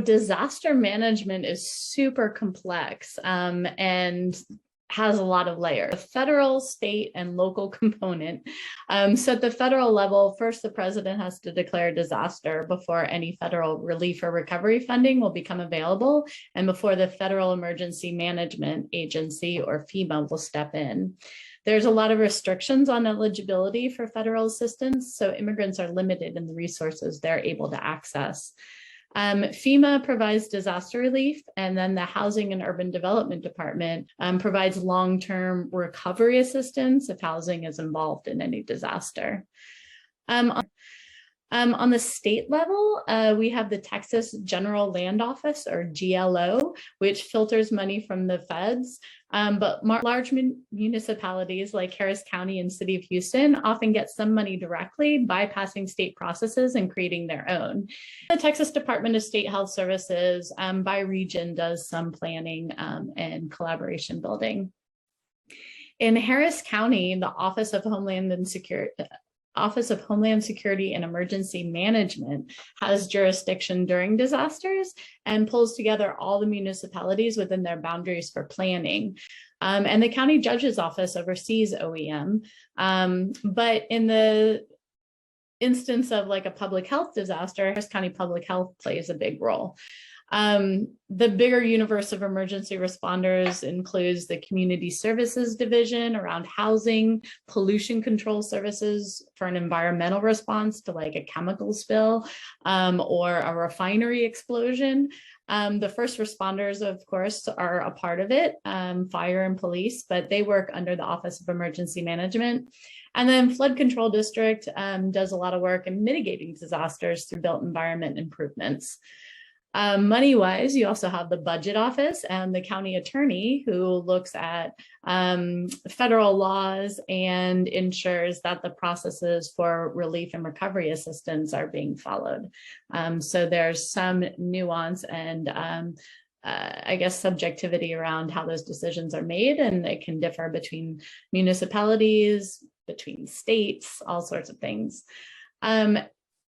disaster management is super complex and has a lot of layers. The federal, state, and local component. So at the federal level, first the president has to declare a disaster before any federal relief or recovery funding will become available, and before the Federal Emergency Management Agency, or FEMA, will step in. There's a lot of restrictions on eligibility for federal assistance, so immigrants are limited in the resources they're able to access. FEMA provides disaster relief, and then the Housing and Urban Development Department provides long-term recovery assistance if housing is involved in any disaster. On the state level, we have the Texas General Land Office, or GLO, which filters money from the feds. But large municipalities like Harris County and City of Houston often get some money directly, bypassing state processes and creating their own. The Texas Department of State Health Services by region does some planning and collaboration building. In Harris County, the Office of Homeland Security and Emergency Management has jurisdiction during disasters and pulls together all the municipalities within their boundaries for planning. And the county judge's office oversees OEM. But in the instance of like a public health disaster, Harris County Public Health plays a big role. The bigger universe of emergency responders includes the Community Services Division around housing, pollution control services for an environmental response to like a chemical spill or a refinery explosion. The first responders, of course, are a part of it, fire and police, but they work under the Office of Emergency Management. And then Flood Control District does a lot of work in mitigating disasters through built environment improvements. Money-wise, you also have the budget office and the county attorney who looks at federal laws and ensures that the processes for relief and recovery assistance are being followed. So there's some nuance and I guess subjectivity around how those decisions are made, and it can differ between municipalities, between states, all sorts of things.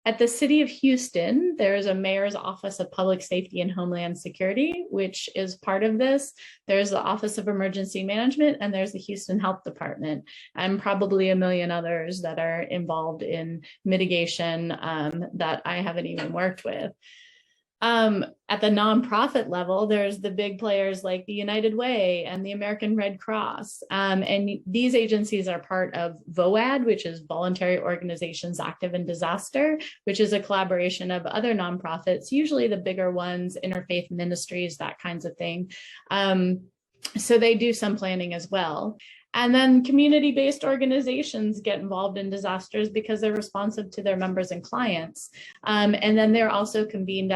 At the City of Houston, there's a Mayor's Office of Public Safety and Homeland Security, which is part of this. There's the Office of Emergency Management, and there's the Houston Health Department, and probably a million others that are involved in mitigation that I haven't even worked with. At the nonprofit level, there's the big players like the United Way and the American Red Cross. And these agencies are part of VOAD, which is Voluntary Organizations Active in Disaster, which is a collaboration of other nonprofits, usually the bigger ones, interfaith ministries, that kinds of thing. So they do some planning as well. And then community-based organizations get involved in disasters because they're responsive to their members and clients. And then they're also convened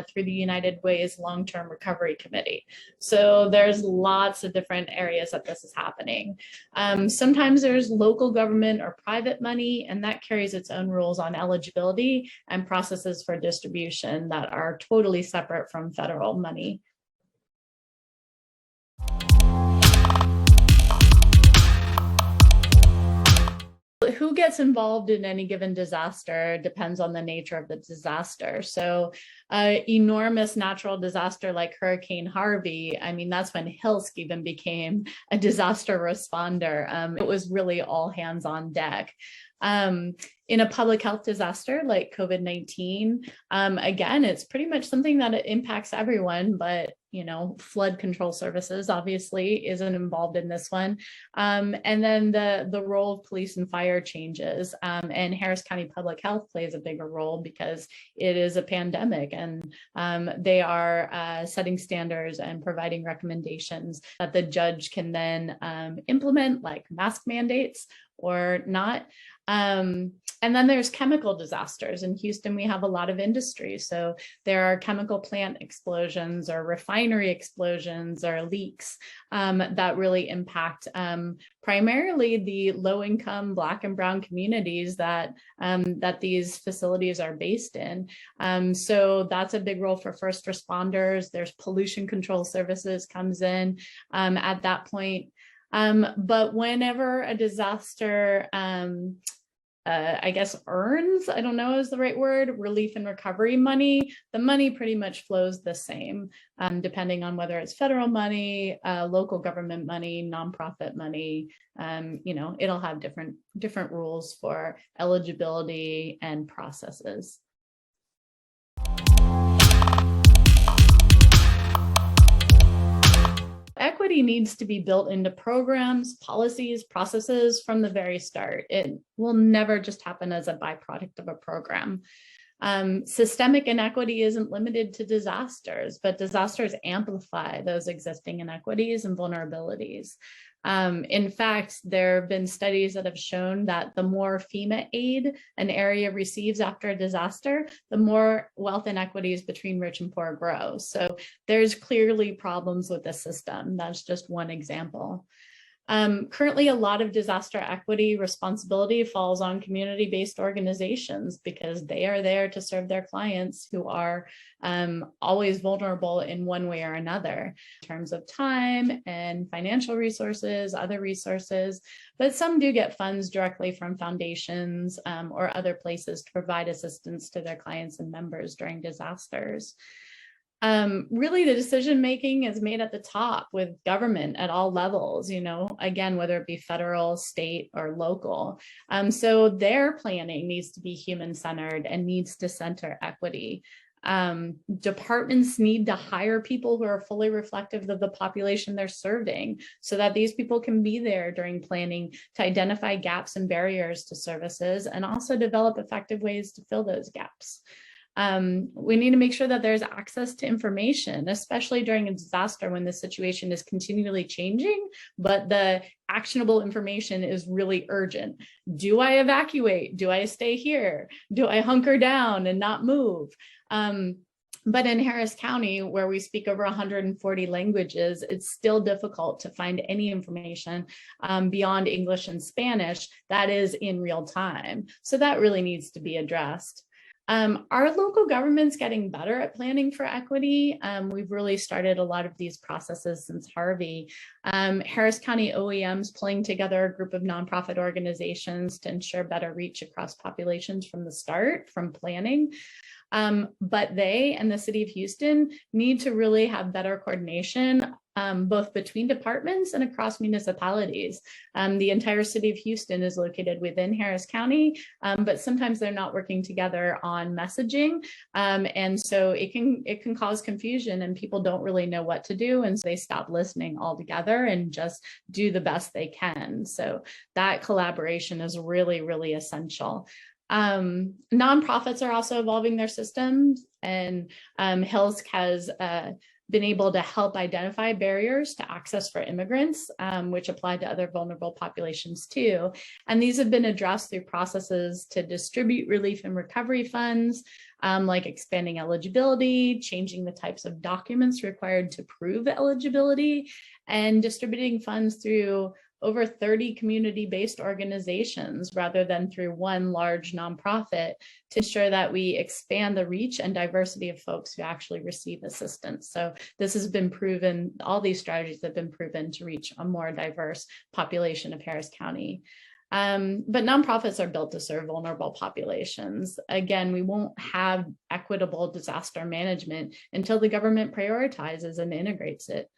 through the United Way's Long-Term Recovery Committee. So there's lots of different areas that this is happening. Sometimes there's local government or private money, and that carries its own rules on eligibility and processes for distribution that are totally separate from federal money. Who gets involved in any given disaster depends on the nature of the disaster. So enormous natural disaster like Hurricane Harvey, I mean, that's when HILSC even became a disaster responder. It was really all hands on deck. In a public health disaster like COVID-19, again, it's pretty much something that it impacts everyone, but you know, flood control services obviously isn't involved in this one. And then the role of police and fire changes, and Harris County Public Health plays a bigger role because it is a pandemic, and they are setting standards and providing recommendations that the judge can then implement, like mask mandates or not. And then there's chemical disasters. In Houston, we have a lot of industry. So there are chemical plant explosions or refinery explosions or leaks that really impact primarily the low-income Black and Brown communities that these facilities are based in. So that's a big role for first responders. There's pollution control services comes in at that point. But whenever a disaster I guess earns, I don't know is the right word, relief and recovery money, the money pretty much flows the same, depending on whether it's federal money, local government money, nonprofit money. It'll have different rules for eligibility and processes. Equity needs to be built into programs, policies, processes from the very start. It will never just happen as a byproduct of a program. Systemic inequity isn't limited to disasters, but disasters amplify those existing inequities and vulnerabilities. In fact, there have been studies that have shown that the more FEMA aid an area receives after a disaster, the more wealth inequities between rich and poor grow. So there's clearly problems with the system. That's just one example. Currently, a lot of disaster equity responsibility falls on community-based organizations because they are there to serve their clients who are always vulnerable in one way or another in terms of time and financial resources, other resources, but some do get funds directly from foundations or other places to provide assistance to their clients and members during disasters. Really, the decision-making is made at the top with government at all levels, again, whether it be federal, state, or local. So their planning needs to be human-centered and needs to center equity. Departments need to hire people who are fully reflective of the population they're serving so that these people can be there during planning to identify gaps and barriers to services and also develop effective ways to fill those gaps. We need to make sure that there's access to information, especially during a disaster when the situation is continually changing, but the actionable information is really urgent. Do I evacuate? Do I stay here? Do I hunker down and not move? But in Harris County, where we speak over 140 languages, it's still difficult to find any information beyond English and Spanish that is in real time. So that really needs to be addressed. Our local government's getting better at planning for equity. We've really started a lot of these processes since Harvey. Harris County OEMs pulling together a group of nonprofit organizations to ensure better reach across populations from the start, from planning. But they and the city of Houston need to really have better coordination, both between departments and across municipalities. The entire city of Houston is located within Harris County, but sometimes they're not working together on messaging. And so it can cause confusion and people don't really know what to do. And so they stop listening altogether and just do the best they can. So that collaboration is really, really essential. Nonprofits are also evolving their systems, and HILSC has been able to help identify barriers to access for immigrants, which apply to other vulnerable populations too. And these have been addressed through processes to distribute relief and recovery funds, like expanding eligibility, changing the types of documents required to prove eligibility, and distributing funds through over 30 community-based organizations rather than through one large nonprofit to ensure that we expand the reach and diversity of folks who actually receive assistance. So this has been proven, all these strategies have been proven to reach a more diverse population of Harris County. But nonprofits are built to serve vulnerable populations. Again, we won't have equitable disaster management until the government prioritizes and integrates it.